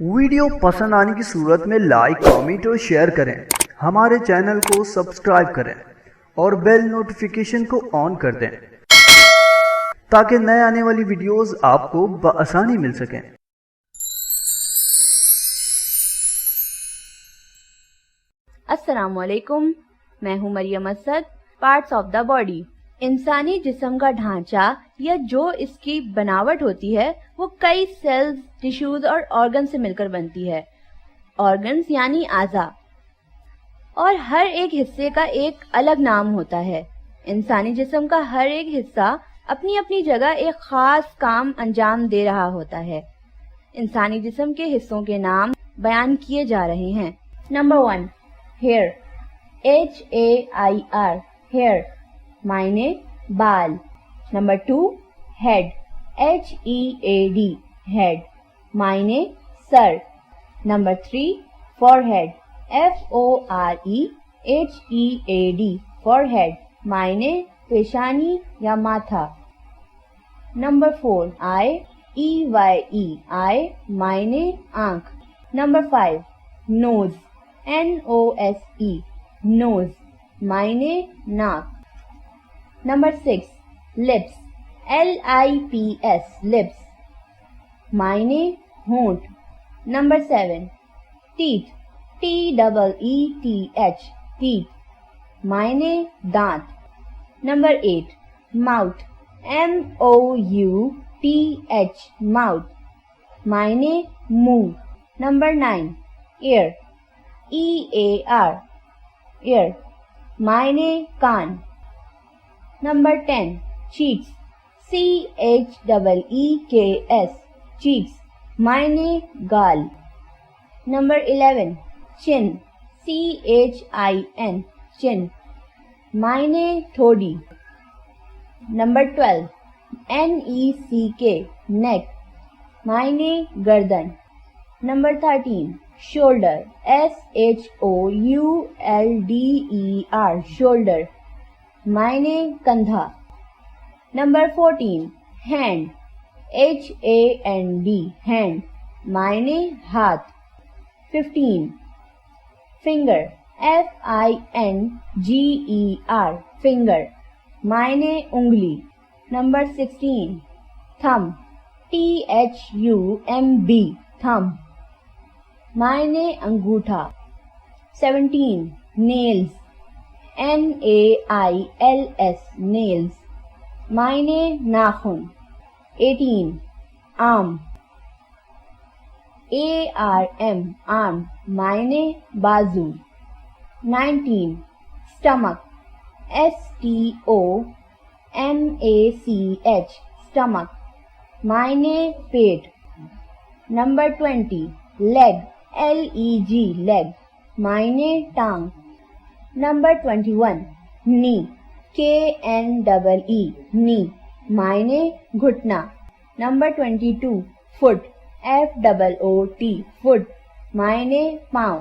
Video पसंद आने की सूरत में लाइक, कमेंट और शेयर करें। हमारे चैनल को सब्सक्राइब करें और बेल नोटिफिकेशन को ऑन कर दें ताकि नए आने वाली वीडियोस आपको बआसानी मिल सकें। अस्सलामुअलैकुम, मैं हूँ Maryam Asad. Parts of the body. इंसानी जिस्म का ढांचा या जो इसकी बनावट होती है वो कई सेल्स, टिश्यूज और ऑर्गन से मिलकर बनती है। ऑर्गन्स यानी आज़ा, और हर एक हिस्से का एक अलग नाम होता है। इंसानी जिस्म का हर एक हिस्सा अपनी अपनी जगह एक खास काम अंजाम दे रहा होता है। इंसानी जिस्म के हिस्सों के नाम बयान किए जा रहे हैं। Number 1, hair. HAIR, हेयर मायने बाल। Number 2, head. HEAD, हेड मायने sir. Number 3, forehead. FOREHEAD, forehead मायने पेशानी या माथा। नंबर 4, आई। EYE, आई मायने आंख। Number 5, knows. NOSE, नोज मायने नाक। Number 6, lips. LIPS, लिप्स मायने होंठ। Number 7, teeth. TEETH, टीथ मायने दांत। Number 8, mouth. MOUTH, माउथ मायने मुंह। Number 9, year. EAR, ईयर मायने कान। Number 10, cheeks. CHEEKS, चीक्स मायने गाल। नंबर 11, चिन। CHIN, चिन मायने थोड़ी। नंबर 12, NECK, नेक मायने गर्दन। Number 13, shoulder. SHOULDER, शोल्डर मायने कंधा। Number 14, hand. HAND, हैंड मायने हाथ। 15, फिंगर। FINGER, फिंगर मायने उंगली। Number 16, thumb. THUMB, थंब मायने अंगूठा। 17, नेल्स। NAILS, नेल्स मायने नाखून। 18, आर्म। ARM, आर्म मायने बाजू। 19, स्टमक। STOMACH, स्टमक मायने पेट। Number 20, leg. LEG, लेग मायने टांग। नंबर 21, नी। KNEE, नी मायने घुटना। Number 22, foot. FOOT, फुट मायने पाँव।